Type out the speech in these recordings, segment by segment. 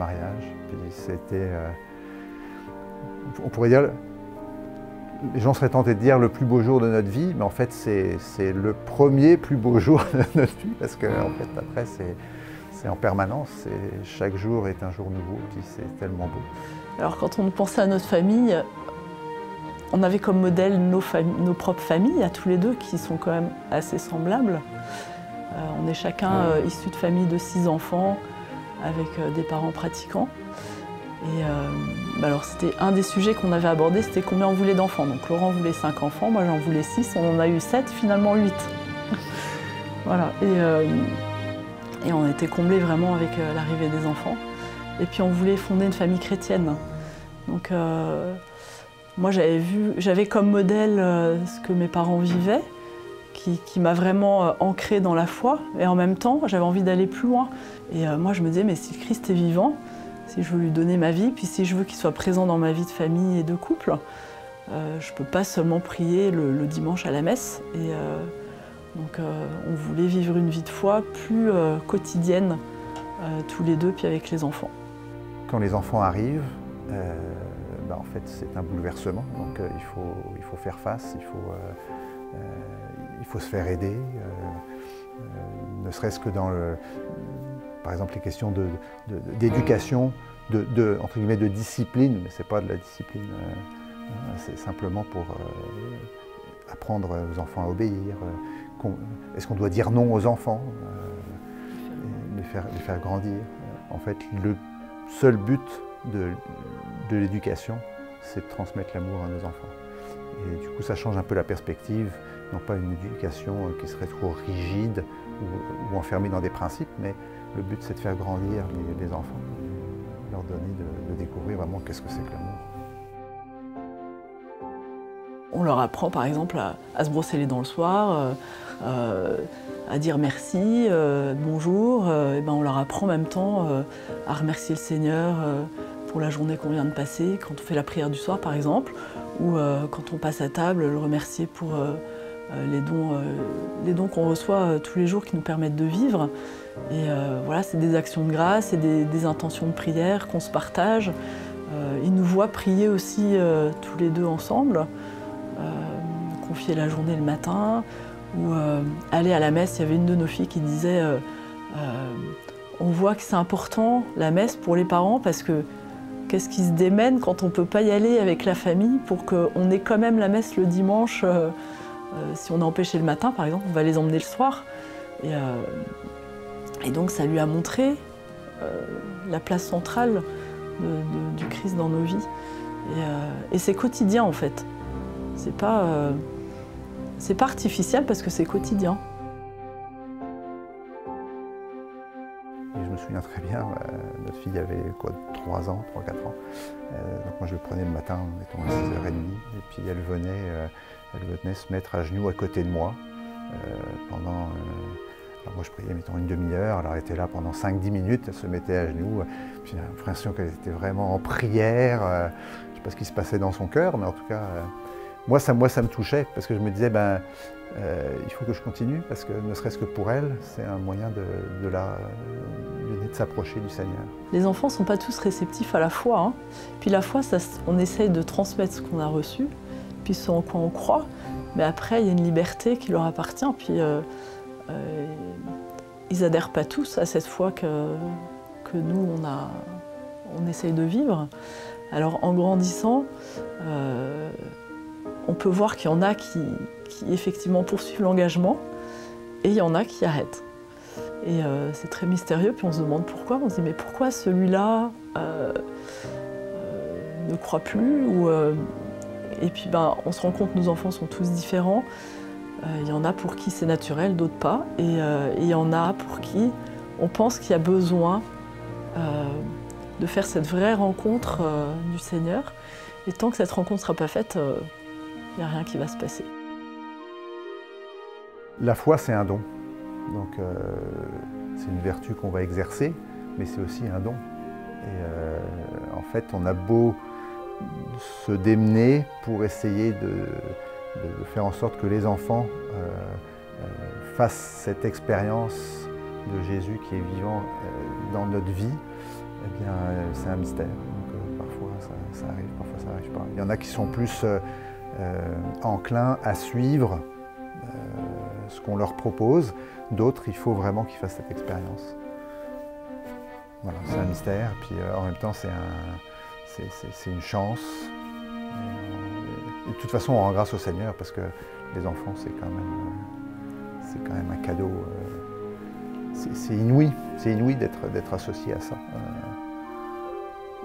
mariage. Puis c'était, on pourrait dire, les gens seraient tentés de dire le plus beau jour de notre vie, mais en fait c'est le premier plus beau jour de notre vie, parce que en fait après c'est en permanence, chaque jour est un jour nouveau, puis c'est tellement beau. Alors quand on pensait à notre famille, on avait comme modèle nos propres familles, à tous les deux, qui sont quand même assez semblables. On est chacun issus de familles de 6 enfants, avec des parents pratiquants. Et alors c'était un des sujets qu'on avait abordé, c'était combien on voulait d'enfants. Donc Laurent voulait 5 enfants, moi j'en voulais 6, on en a eu 7, finalement 8. Voilà, et on était comblés vraiment avec l'arrivée des enfants. Et puis on voulait fonder une famille chrétienne. Donc moi j'avais comme modèle ce que mes parents vivaient, qui m'a vraiment ancrée dans la foi. Et en même temps, j'avais envie d'aller plus loin. Et moi je me disais, mais si le Christ est vivant, si je veux lui donner ma vie, puis si je veux qu'il soit présent dans ma vie de famille et de couple, je ne peux pas seulement prier le dimanche à la messe. Et donc on voulait vivre une vie de foi plus quotidienne, tous les deux, puis avec les enfants. Quand les enfants arrivent, en fait c'est un bouleversement, donc il faut faire face, il faut se faire aider, ne serait-ce que dans par exemple les questions d'éducation, entre guillemets de discipline, mais c'est pas de la discipline, c'est simplement pour apprendre aux enfants à obéir. Est-ce qu'on doit dire non aux enfants, les faire grandir. En fait, le seul but de l'éducation, c'est de transmettre l'amour à nos enfants. Et du coup, ça change un peu la perspective, non pas une éducation qui serait trop rigide ou enfermée dans des principes, mais le but, c'est de faire grandir les enfants, leur donner de découvrir vraiment qu'est-ce que c'est que l'amour. On leur apprend par exemple à se brosser les dents le soir, à dire merci, bonjour. Et ben on leur apprend en même temps à remercier le Seigneur pour la journée qu'on vient de passer, quand on fait la prière du soir par exemple, ou quand on passe à table, le remercier pour les dons qu'on reçoit tous les jours qui nous permettent de vivre. Et voilà, c'est des actions de grâce, c'est des intentions de prière qu'on se partage. Ils nous voient prier aussi tous les deux ensemble, confier la journée le matin, ou aller à la messe. Il y avait une de nos filles qui disait on voit que c'est important la messe pour les parents, parce que qu'est-ce qui se démène quand on ne peut pas y aller avec la famille pour qu'on ait quand même la messe le dimanche. Si on est empêché le matin, par exemple, on va les emmener le soir. Et donc ça lui a montré la place centrale du Christ dans nos vies. Et c'est quotidien en fait. C'est pas artificiel parce que c'est quotidien. Et je me souviens très bien, notre fille avait 3 ans, 3-4 ans. Donc moi je le prenais le matin, mettons à 6h30, et puis elle venait se mettre à genoux à côté de moi pendant... alors moi je priais, mettons, une demi-heure, elle était là pendant 5-10 minutes, elle se mettait à genoux. J'ai l'impression qu'elle était vraiment en prière. Je ne sais pas ce qui se passait dans son cœur, mais en tout cas, moi ça me touchait, parce que je me disais, il faut que je continue, parce que ne serait-ce que pour elle, c'est un moyen de s'approcher du Seigneur. Les enfants ne sont pas tous réceptifs à la foi. Hein. Puis la foi, on essaye de transmettre ce qu'on a reçu, puis ce en quoi on croit, mais après il y a une liberté qui leur appartient, puis ils n'adhèrent pas tous à cette foi que nous on essaye de vivre. Alors en grandissant, on peut voir qu'il y en a qui effectivement poursuivent l'engagement, et il y en a qui arrêtent. Et c'est très mystérieux, puis on se demande pourquoi. On se dit mais pourquoi celui-là ne croit plus, et puis on se rend compte que nos enfants sont tous différents. Il y en a pour qui c'est naturel, d'autres pas. Et il y en a pour qui on pense qu'il y a besoin de faire cette vraie rencontre du Seigneur. Et tant que cette rencontre ne sera pas faite, il n'y a rien qui va se passer. La foi, c'est un don. Donc c'est une vertu qu'on va exercer, mais c'est aussi un don. Et en fait, on a beau se démener pour essayer de faire en sorte que les enfants fassent cette expérience de Jésus qui est vivant dans notre vie. Eh bien, c'est un mystère. Donc, parfois ça arrive, parfois ça n'arrive pas. Il y en a qui sont plus enclins à suivre ce qu'on leur propose. D'autres, il faut vraiment qu'ils fassent cette expérience. Voilà, c'est un mystère, puis en même temps, c'est une chance. Et de toute façon, on rend grâce au Seigneur parce que les enfants, c'est quand même un cadeau. C'est inouï d'être associé à ça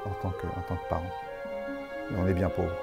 en tant que parent. Mais on est bien pauvres.